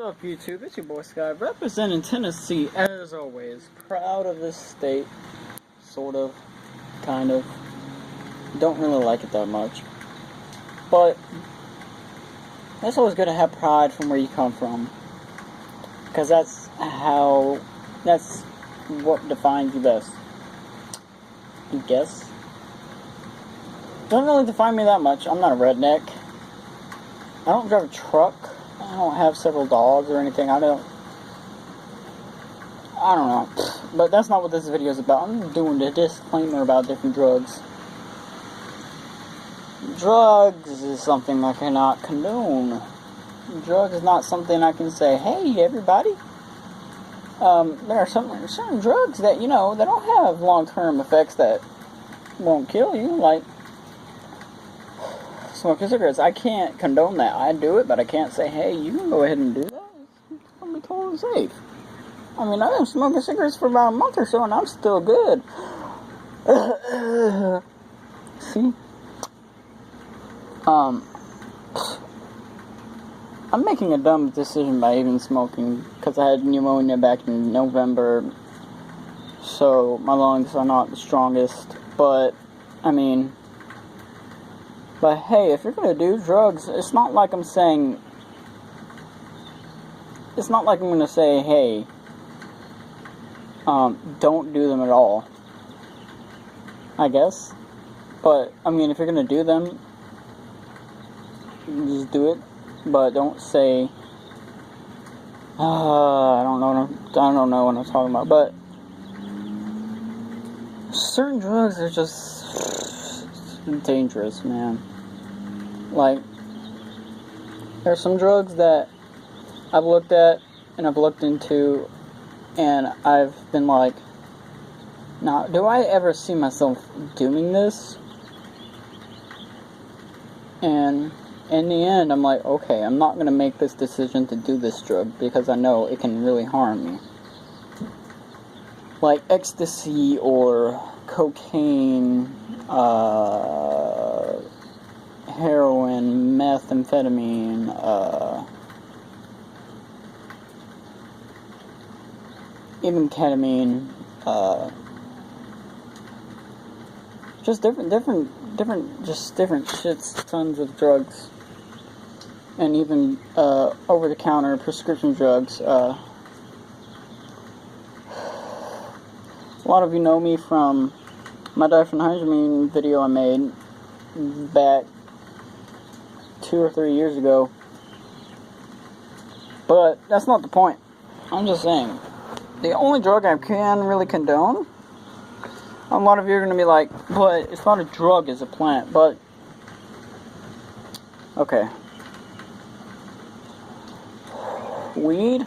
up, YouTube? It's your boy Sky, representing Tennessee as always. Proud of this state, sort of, kind of. Don't really like it that much, but it's always good to have pride from where you come from, because that's what defines you best, I guess. Doesn't really define me that much. I'm not a redneck. I don't drive a truck. I don't have several dogs or anything. I don't know. But that's not what this video is about. I'm doing a disclaimer about different drugs. Drugs is something I cannot condone. Drugs is not something I can say, hey, everybody. There are certain drugs that, they don't have long-term effects that won't kill you, like smoking cigarettes. I can't condone that. I do it, but I can't say, hey, you can go ahead and do that. It's going to be totally safe. I mean, I've been smoking cigarettes for about a month or so, and I'm still good. See? I'm making a dumb decision by even smoking, because I had pneumonia back in November, so my lungs are not the strongest, but, but hey, if you're gonna do drugs, it's not like I'm gonna say, hey, don't do them at all, I guess. But, if you're gonna do them, just do it, but don't say, I don't know what I'm talking about, but certain drugs are just dangerous, man. Like, there's some drugs that I've looked at and I've looked into, and I've been like, now, do I ever see myself doing this? And in the end, I'm like, okay, I'm not going to make this decision to do this drug because I know it can really harm me. Like ecstasy or cocaine, heroin, methamphetamine, even ketamine, just different shits, tons of drugs, and even, over-the-counter prescription drugs. A lot of you know me from my diphenhydramine video I made back 2 or 3 years ago. But that's not the point. I'm just saying, the only drug I can really condone, a lot of you are going to be like, but it's not a drug, it's a plant. But, okay. Weed,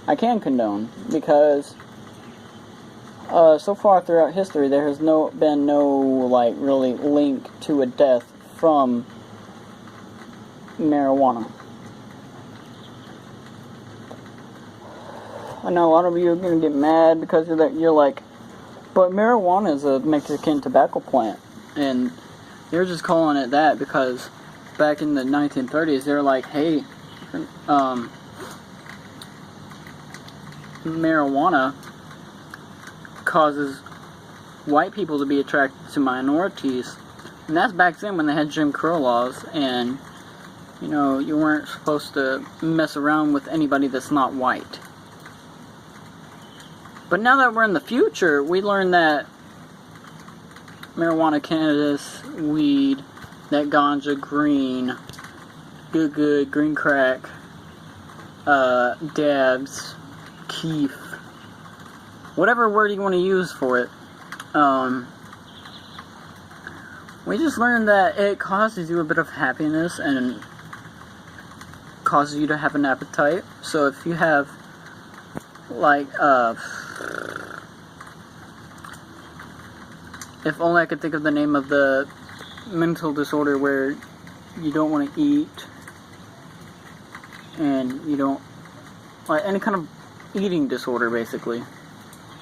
I can condone, because so far throughout history, there has been no really link to a death from marijuana. I know a lot of you are going to get mad because you're like, but marijuana is a Mexican tobacco plant, and they're just calling it that because back in the 1930s, they were like, hey, marijuana causes white people to be attracted to minorities, and that's back then when they had Jim Crow laws, and you weren't supposed to mess around with anybody that's not white. But now that we're in the future, we learn that marijuana, cannabis, weed, that ganja, green, good, green crack, dabs, keef, whatever word you want to use for it, we just learned that it causes you a bit of happiness and causes you to have an appetite. So if you have, if only I could think of the name of the mental disorder where you don't want to eat, and you don't, any kind of eating disorder, basically,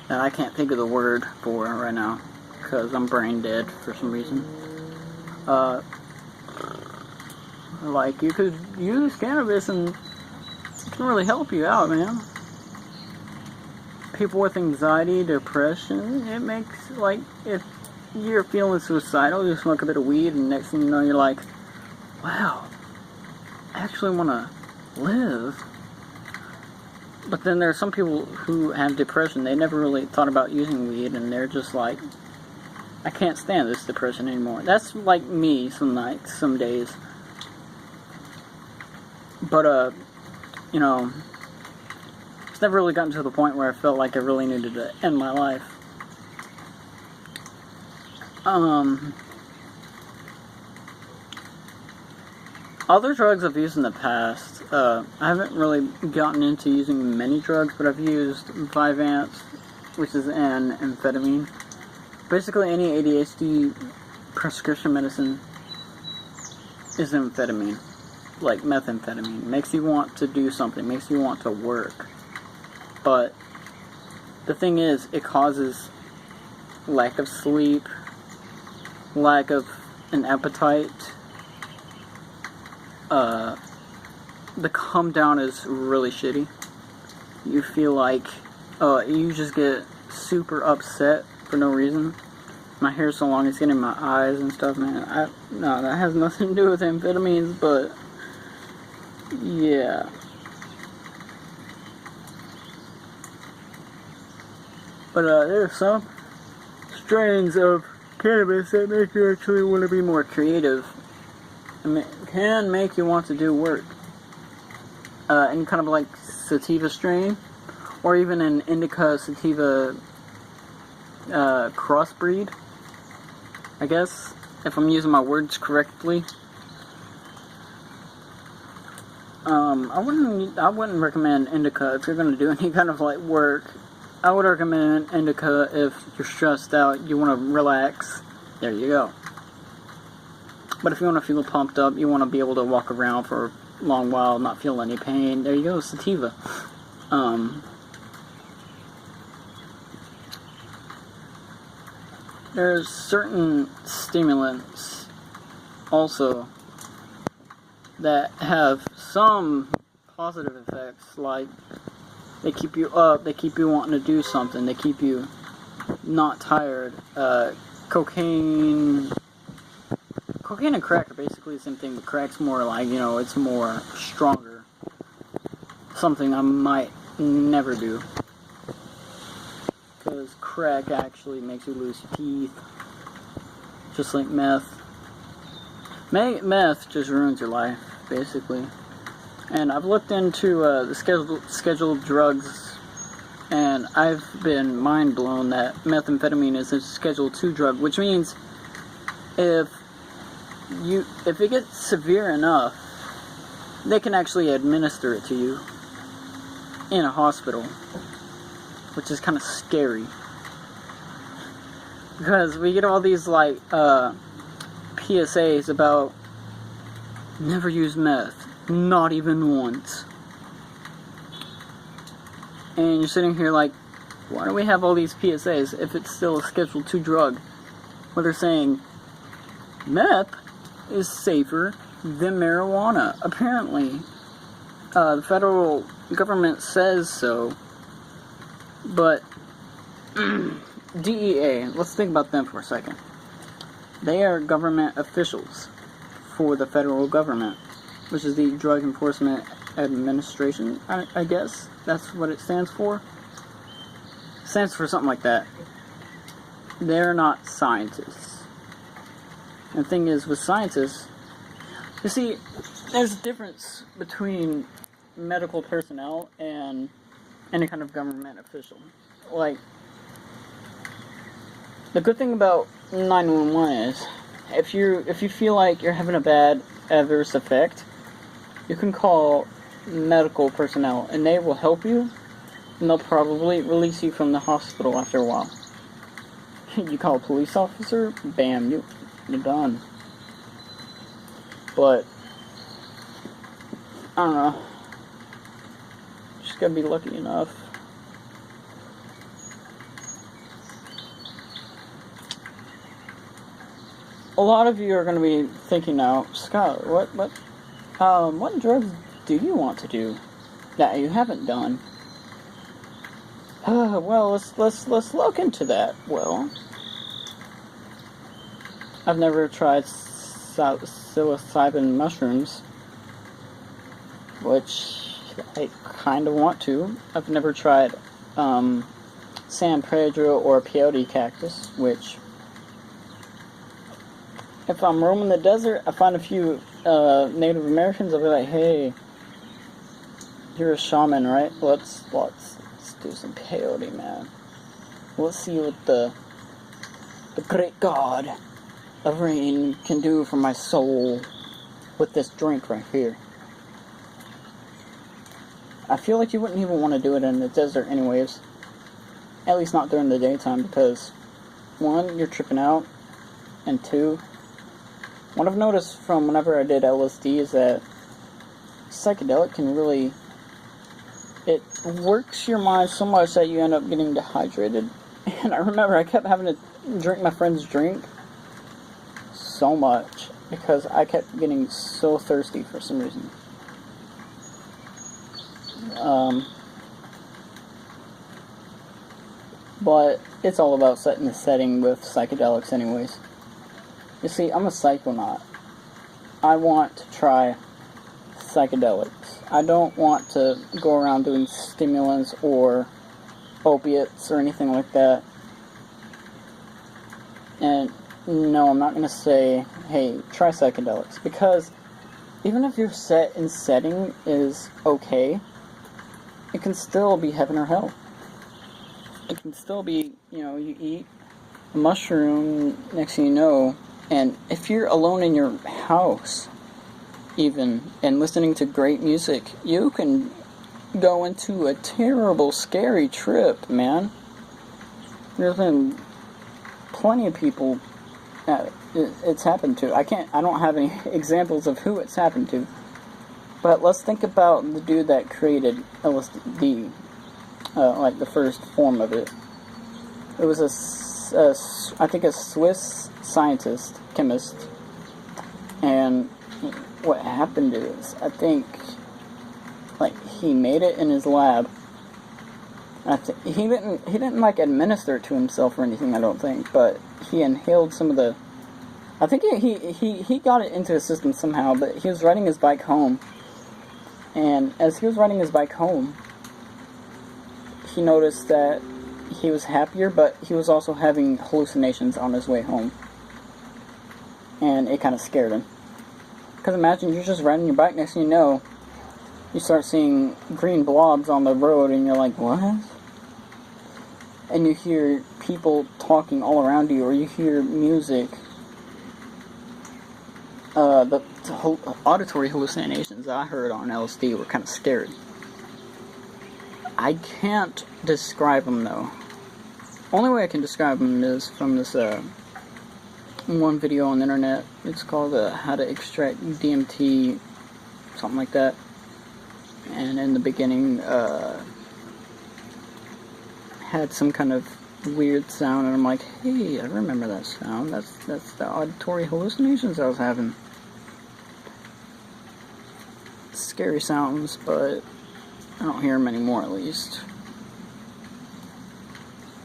that I can't think of the word for right now, because I'm brain dead for some reason. You could use cannabis and can really help you out, man. People with anxiety, depression, it makes, like, if you're feeling suicidal, you smoke a bit of weed, and next thing you know, you're like, wow, I actually want to live. But then there are some people who have depression, they never really thought about using weed, and they're just like, I can't stand this depression anymore. That's like me some nights, some days. But, you know, it's never really gotten to the point where I felt like I really needed to end my life. Other drugs I've used in the past, I haven't really gotten into using many drugs, but I've used Vyvanse, which is an amphetamine. Basically, any ADHD prescription medicine is amphetamine, like methamphetamine. Makes you want to do something, makes you want to work. But the thing is, it causes lack of sleep, lack of an appetite. The come down is really shitty. You feel like, you just get super upset for no reason. My hair's so long, it's getting in my eyes and stuff, man. No, that has nothing to do with amphetamines, but yeah. But there are some strains of cannabis that make you actually want to be more creative. It can make you want to do work. Any kind of like sativa strain, or even an indica sativa crossbreed, I guess, if I'm using my words correctly. I wouldn't recommend indica if you're going to do any kind of like work. I would recommend indica if you're stressed out, you want to relax. There you go. But if you want to feel pumped up, you want to be able to walk around for a long while, not feel any pain, there you go, sativa. There's certain stimulants also that have some positive effects, like they keep you up, they keep you wanting to do something, they keep you not tired. Cocaine and crack are basically the same thing, but crack's more like, you know, it's more stronger. Something I might never do. Because crack actually makes you lose your teeth. Just like meth. Meth just ruins your life, basically. And I've looked into the scheduled drugs, and I've been mind blown that methamphetamine is a Schedule 2 drug, which means if it gets severe enough, they can actually administer it to you in a hospital, which is kind of scary, because we get all these like PSAs about never use meth, not even once, and you're sitting here like, why do we have all these PSAs if it's still a Schedule 2 drug? Well, they're saying meth is safer than marijuana. Apparently, the federal government says so. But DEA, let's think about them for a second. They are government officials for the federal government, which is the Drug Enforcement Administration, I guess. That's what it stands for. It stands for something like that. They're not scientists. And the thing is, with scientists, you see, there's a difference between medical personnel and any kind of government official. Like, the good thing about 911 is, if you feel like you're having a bad adverse effect, you can call medical personnel, and they will help you, and they'll probably release you from the hospital after a while. You call a police officer, bam, you're done. But I don't know. Just gotta be lucky enough. A lot of you are gonna be thinking now, Scott, what drugs do you want to do? that you haven't done. Well, let's look into that. Well, I've never tried psilocybin mushrooms, which I kind of want to. I've never tried San Pedro or peyote cactus, which, if I'm roaming the desert, I find a few Native Americans, I'll be like, hey, you're a shaman, right? Let's do some peyote, man. Let's see what the great god of rain can do for my soul with this drink right here. I feel like you wouldn't even want to do it in the desert anyways. At least not during the daytime, because 1, you're tripping out, and 2, what I've noticed from whenever I did LSD is that psychedelic can really, it works your mind so much that you end up getting dehydrated. And I remember I kept having to drink my friend's drink so much because I kept getting so thirsty for some reason. But it's all about setting the setting with psychedelics anyways. You see, I'm a psychonaut. I want to try psychedelics. I don't want to go around doing stimulants or opiates or anything like that. And no, I'm not going to say, hey, try psychedelics. Because even if your set and setting is okay, it can still be heaven or hell. It can still be, you eat a mushroom, next thing you know, and if you're alone in your house, even, and listening to great music, you can go into a terrible, scary trip, man. There's been plenty of people that it's happened to. I don't have any examples of who it's happened to, but let's think about the dude that created LSD, like the first form of it. It was I think a Swiss scientist, chemist, and what happened is, I think, like, he made it in his lab. He didn't like administer it to himself or anything, I don't think, but he inhaled some of the, I think he got it into his system somehow, but he was riding his bike home, and as he was riding his bike home, he noticed that he was happier, but he was also having hallucinations on his way home. And it kind of scared him. Because imagine you're just riding your bike, next thing you know, you start seeing green blobs on the road, and you're like, what? And you hear people talking all around you, or you hear music. The auditory hallucinations that I heard on LSD were kind of scary. I can't describe them, though. Only way I can describe them is from this one video on the internet. It's called How to Extract DMT, something like that. And in the beginning, had some kind of weird sound, and I'm like, hey, I remember that sound. That's the auditory hallucinations I was having. Scary sounds, but I don't hear them anymore, at least.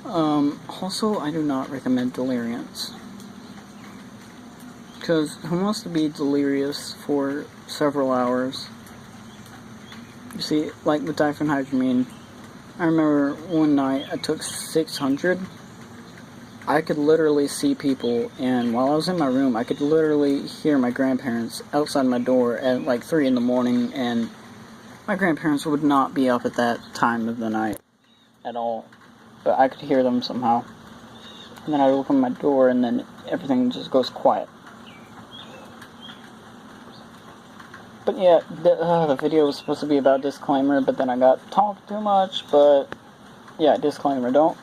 Also, I do not recommend deliriants. Because who wants to be delirious for several hours? You see, like with diphenhydramine, I remember one night I took 600. I could literally see people, and while I was in my room, I could literally hear my grandparents outside my door at like 3 in the morning, and my grandparents would not be up at that time of the night at all, but I could hear them somehow. And then I open my door, and then everything just goes quiet. But yeah, the video was supposed to be about disclaimer, but then I got talked too much, but yeah, disclaimer, don't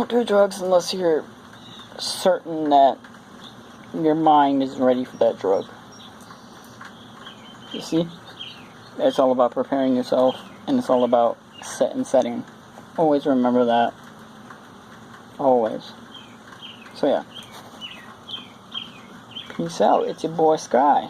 do drugs unless you're certain that your mind is ready for that drug. You see? It's all about preparing yourself, and it's all about set and setting. Always remember that. Always. So yeah. Peace out. It's your boy Sky.